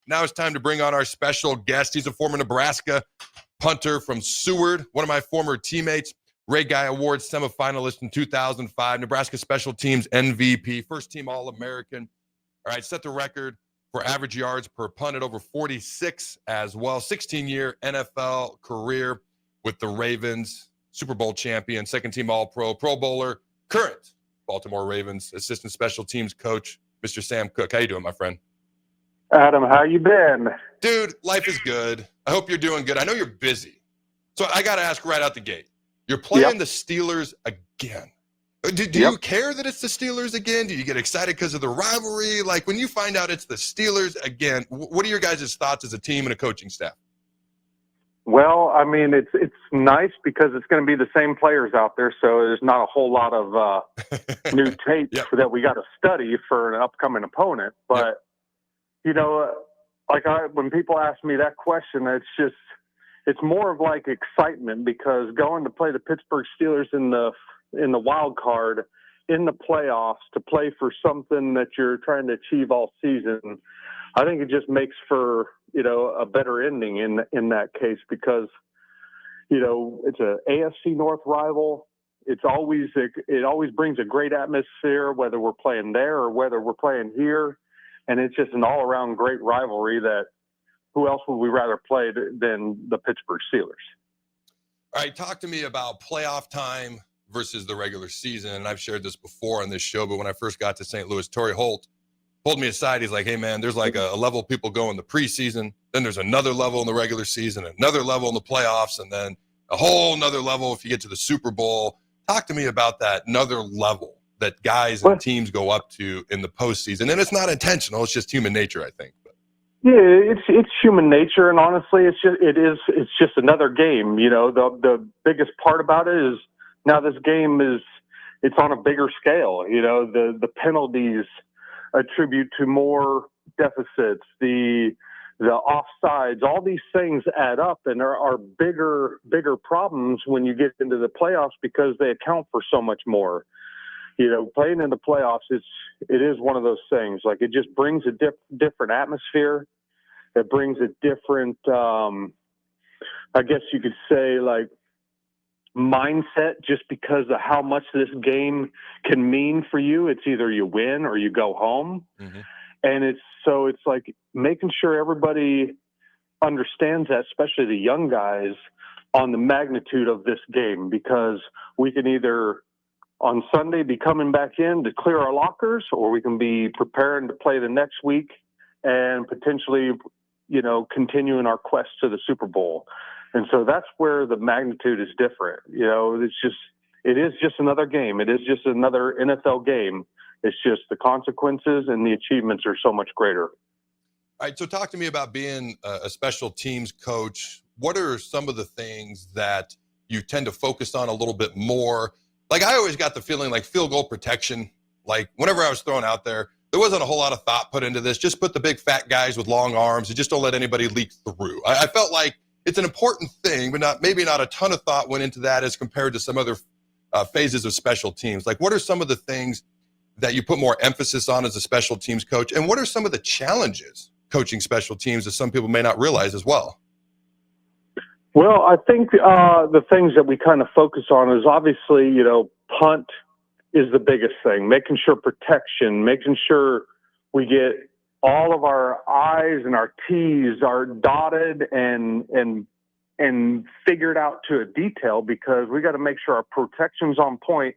Now it's time to bring on our special guest. He's a former Nebraska punter from Seward, one of my former teammates, Ray Guy Award semifinalist in 2005, Nebraska Special Teams MVP, first team All-American. All right, set the record for average yards per punt at over 46 as well. 16-year NFL career with the Ravens, Super Bowl champion, second team All-Pro, Pro Bowler, current Baltimore Ravens assistant special teams coach, Mr. Sam Koch. How you doing, my friend? Adam, how you been? Dude, life is good. I hope you're doing good. I know you're busy. So I got to ask right out the gate. You're playing the Steelers again. Do you care that it's the Steelers again? Do you get excited because of the rivalry? Like, when you find out it's the Steelers again, what are your guys' thoughts as a team and a coaching staff? Well, I mean, it's nice because it's going to be the same players out there, so there's not a whole lot of new tape that we got to study for an upcoming opponent. But, you know, when people ask me that question, it's more of like excitement, because going to play the Pittsburgh Steelers in the wild card in the playoffs to play for something that you're trying to achieve all season, I think it just makes for, you know, a better ending in that case, because, you know, it's a AFC North rival. It always brings a great atmosphere, whether we're playing there or whether we're playing here. And it's just an all around great rivalry that who else would we rather play than the Pittsburgh Steelers? All right. Talk to me about playoff time versus the regular season. And I've shared this before on this show, but when I first got to St. Louis, Torrey Holt pulled me aside. He's like, hey, man, there's like a level of people go in the preseason. Then there's another level in the regular season, another level in the playoffs, and then a whole nother level if you get to the Super Bowl. Talk to me about that another level that guys and teams go up to in the postseason. And it's not intentional. It's just human nature, I think. Yeah, it's human nature, and honestly, it's just another game. You know, the biggest part about it is now this game it's on a bigger scale. You know, the penalties attribute to more deficits, the offsides, all these things add up, and there are bigger problems when you get into the playoffs because they account for so much more. You know, playing in the playoffs, it is one of those things. Like, it just brings a different atmosphere. It brings a different, I guess you could say, like, mindset, just because of how much this game can mean for you. It's either you win or you go home. Mm-hmm. And it's like making sure everybody understands that, especially the young guys, on the magnitude of this game, because we can either on Sunday be coming back in to clear our lockers, or we can be preparing to play the next week and potentially, you know, continuing our quest to the Super Bowl. And so that's where the magnitude is different. You know, it is just another game. It is just another NFL game. It's just the consequences and the achievements are so much greater. All right. So talk to me about being a special teams coach. What are some of the things that you tend to focus on a little bit more? Like, I always got the feeling like field goal protection, like whenever I was thrown out there wasn't a whole lot of thought put into this. Just put the big fat guys with long arms and just don't let anybody leak through. I felt like it's an important thing, but maybe not a ton of thought went into that as compared to some other phases of special teams. Like, what are some of the things that you put more emphasis on as a special teams coach? And what are some of the challenges coaching special teams that some people may not realize as well? Well, I think the things that we kind of focus on is obviously, you know, punt is the biggest thing, making sure protection, making sure we get all of our I's and our T's are dotted and figured out to a detail, because we got to make sure our protection's on point,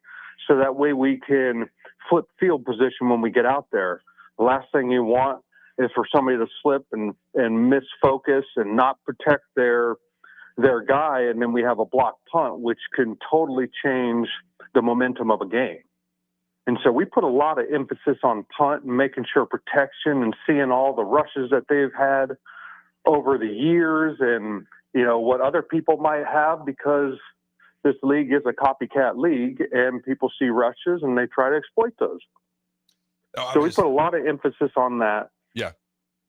so that way we can flip field position when we get out there. The last thing you want is for somebody to slip and miss focus and not protect their guy, and then we have a blocked punt, which can totally change the momentum of a game. And so we put a lot of emphasis on punt and making sure protection and seeing all the rushes that they've had over the years, and, you know, what other people might have, because this league is a copycat league and people see rushes and they try to exploit those. So we put a lot of emphasis on that. Yeah.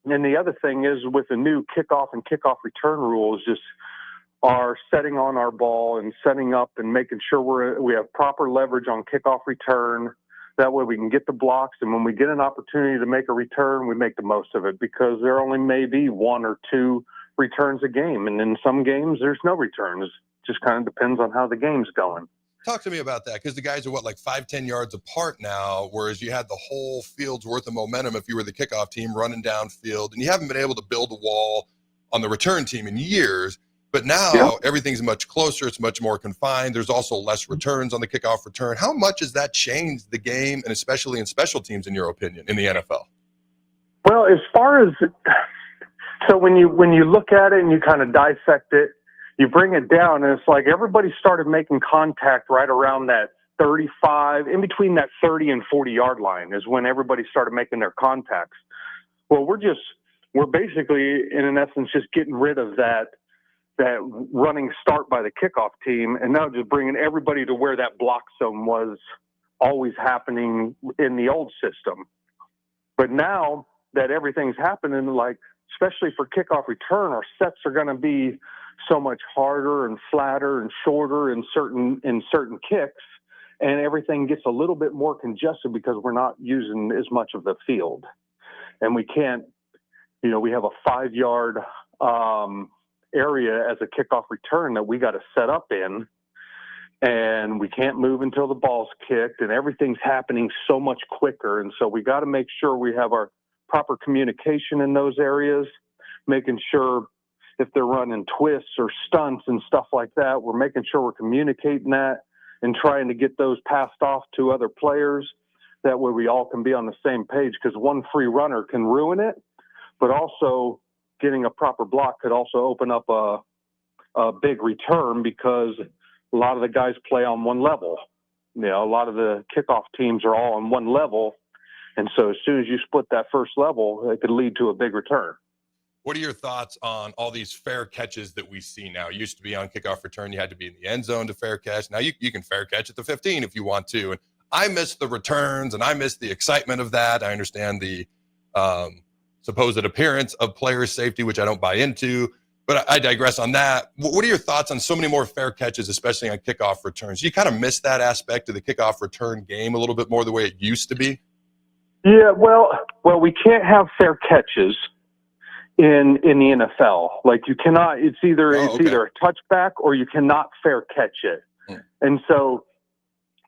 And the other thing is, with the new kickoff and kickoff return rules, just are setting on our ball and setting up and making sure we have proper leverage on kickoff return, That way we can get the blocks, and when we get an opportunity to make a return, we make the most of it, because there only may be 1 or 2 returns a game. And in some games, there's no returns. Just kind of depends on how the game's going. Talk to me about that, because the guys are like 5-10 yards apart now, whereas you had the whole field's worth of momentum if you were the kickoff team running downfield, and you haven't been able to build a wall on the return team in years. But now everything's much closer. It's much more confined. There's also less returns on the kickoff return. How much has that changed the game, and especially in special teams, in your opinion, in the NFL? Well, as far as so when you look at it and you kind of dissect it, you bring it down, and it's like everybody started making contact right around that 35, in between that 30 and 40-yard line is when everybody started making their contacts. Well, we're basically, in essence, just getting rid of that running start by the kickoff team, and now just bringing everybody to where that block zone was always happening in the old system. But now that everything's happening, like especially for kickoff return, our sets are going to be so much harder and flatter and shorter in certain kicks, and everything gets a little bit more congested because we're not using as much of the field, and we can't. We have a 5-yard area as a kickoff return that we got to set up in, and we can't move until the ball's kicked, and everything's happening so much quicker. And so we got to make sure we have our proper communication in those areas, making sure if they're running twists or stunts and stuff like that, we're making sure we're communicating that and trying to get those passed off to other players. That way we all can be on the same page, because one free runner can ruin it, but also getting a proper block could also open up a big return, because a lot of the guys play on one level. A lot of the kickoff teams are all on one level. And so as soon as you split that first level, it could lead to a big return. What are your thoughts on all these fair catches that we see now? It used to be on kickoff return, you had to be in the end zone to fair catch. Now you can fair catch at the 15 if you want to. And I miss the returns, and I miss the excitement of that. I understand the supposed appearance of player safety, which I don't buy into, but I digress on that. What are your thoughts on so many more fair catches, especially on kickoff returns? You kind of miss that aspect of the kickoff return game a little bit more the way it used to be? Yeah, well, we can't have fair catches in the NFL. Like, you cannot. It's either a touchback or you cannot fair catch it. And so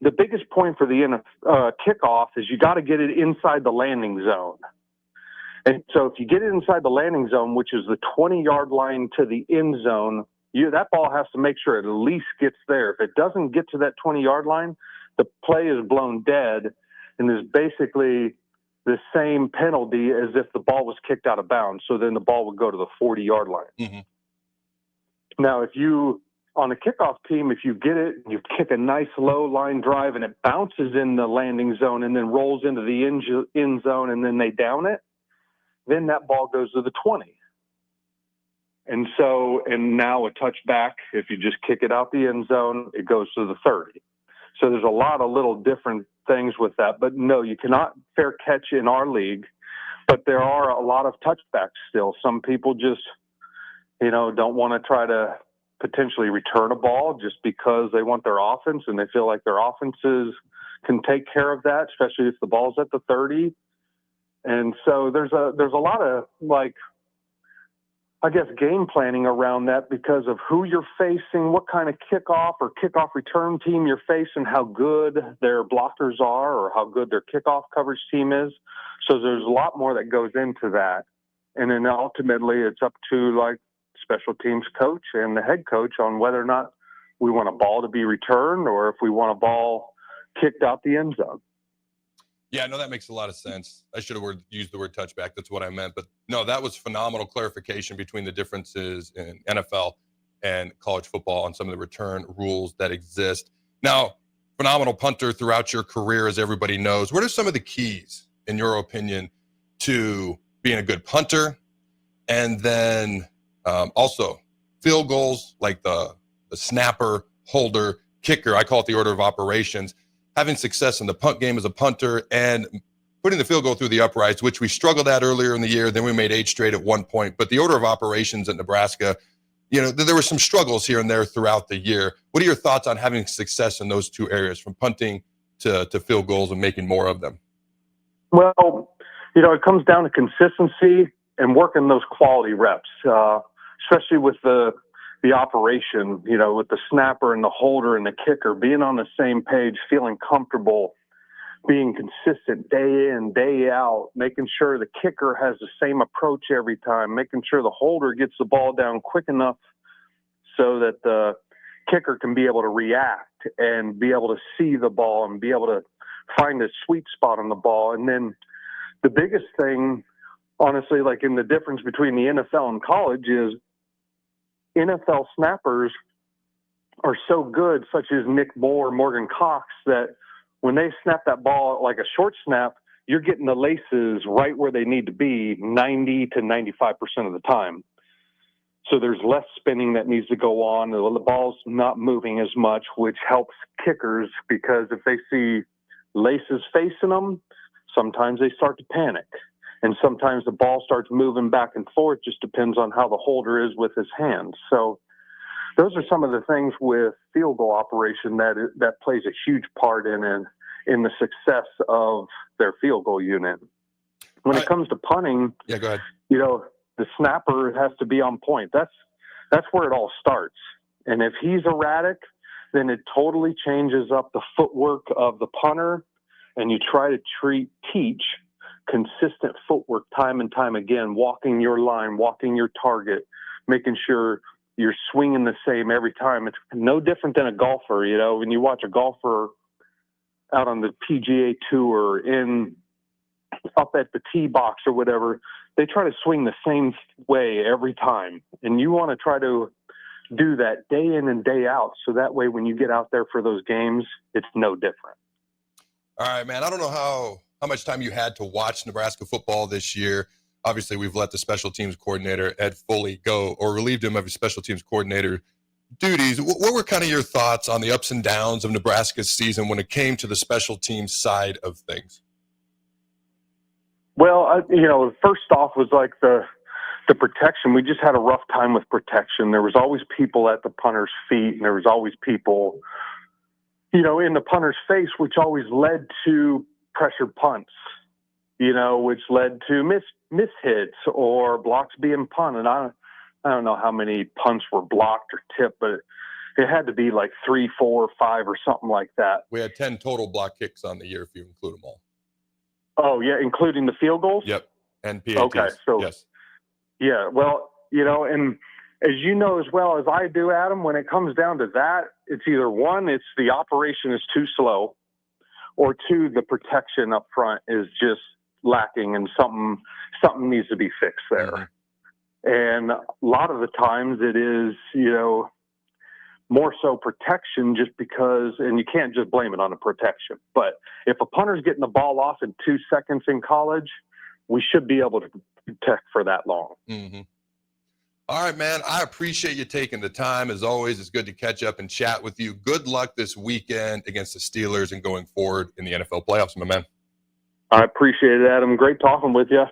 the biggest point for the kickoff is you got to get it inside the landing zone. And so if you get it inside the landing zone, which is the 20-yard line to the end zone, that ball has to make sure it at least gets there. If it doesn't get to that 20-yard line, the play is blown dead, and there's basically the same penalty as if the ball was kicked out of bounds. So then the ball would go to the 40-yard line. Mm-hmm. Now, on a kickoff team, if you get it, you kick a nice low line drive and it bounces in the landing zone and then rolls into the end zone, and then they down it, then that ball goes to the 20. And now a touchback, if you just kick it out the end zone, it goes to the 30. So there's a lot of little different things with that. But no, you cannot fair catch in our league, but there are a lot of touchbacks still. Some people just, don't want to try to potentially return a ball just because they want their offense, and they feel like their offenses can take care of that, especially if the ball's at the 30. And so there's a lot of, game planning around that, because of who you're facing, what kind of kickoff or kickoff return team you're facing, how good their blockers are, or how good their kickoff coverage team is. So there's a lot more that goes into that. And then ultimately it's up to special teams coach and the head coach on whether or not we want a ball to be returned or if we want a ball kicked out the end zone. Yeah, no, that makes a lot of sense. I should have used the word touchback. That's what I meant. But no, that was phenomenal clarification between the differences in NFL and college football on some of the return rules that exist. Now, phenomenal punter throughout your career, as everybody knows. What are some of the keys, in your opinion, to being a good punter? And then also field goals, like the snapper, holder, kicker. I call it the order of operations. Having success in the punt game as a punter and putting the field goal through the uprights, which we struggled at earlier in the year. Then we made 8 straight at one point. But the order of operations at Nebraska, there were some struggles here and there throughout the year. What are your thoughts on having success in those two areas, from punting to field goals and making more of them? Well, it comes down to consistency and working those quality reps, especially with the operation, with the snapper and the holder and the kicker, being on the same page, feeling comfortable, being consistent day in, day out, making sure the kicker has the same approach every time, making sure the holder gets the ball down quick enough so that the kicker can be able to react and be able to see the ball and be able to find a sweet spot on the ball. And then the biggest thing, honestly, like in the difference between the NFL and college, is NFL snappers are so good, such as Nick Moore, Morgan Cox, that when they snap that ball like a short snap, you're getting the laces right where they need to be 90 to 95% of the time. So there's less spinning that needs to go on. The ball's not moving as much, which helps kickers, because if they see laces facing them, sometimes they start to panic. And sometimes the ball starts moving back and forth, just depends on how the holder is with his hands. So those are some of the things with field goal operation that plays a huge part in the success of their field goal unit. When it comes to punting, yeah, go ahead. The snapper has to be on point. That's where it all starts. And if he's erratic, then it totally changes up the footwork of the punter, and you try to teach consistent footwork time and time again, walking your line, walking your target, making sure you're swinging the same every time. It's no different than a golfer. When you watch a golfer out on the PGA Tour up at the tee box or whatever, they try to swing the same way every time. And you want to try to do that day in and day out, so that way when you get out there for those games, it's no different. All right, man. I don't know how much time you had to watch Nebraska football this year. Obviously, we've let the special teams coordinator, Ed Foley, go, or relieved him of his special teams coordinator duties. What were kind of your thoughts on the ups and downs of Nebraska's season when it came to the special teams side of things? Well, first off was like the protection. We just had a rough time with protection. There was always people at the punter's feet, and there was always people, in the punter's face, which always led to pressured punts, which led to miss hits or blocks being punted. I don't know how many punts were blocked or tipped, but it had to be like 3, 4, 5 or something like that. We had 10 total block kicks on the year if you include them all. Oh, yeah, including the field goals? Yep, and PATs. Okay, so, yes. Yeah, well, and as you know as well as I do, Adam, when it comes down to that, it's either one, it's the operation is too slow, or two, the protection up front is just lacking and something needs to be fixed there. Mm-hmm. And a lot of the times it is, more so protection, just because, and you can't just blame it on the protection. But if a punter's getting the ball off in 2 seconds in college, we should be able to protect for that long. Mm-hmm. All right, man. I appreciate you taking the time. As always, it's good to catch up and chat with you. Good luck this weekend against the Steelers and going forward in the NFL playoffs, my man. I appreciate it, Adam. Great talking with you.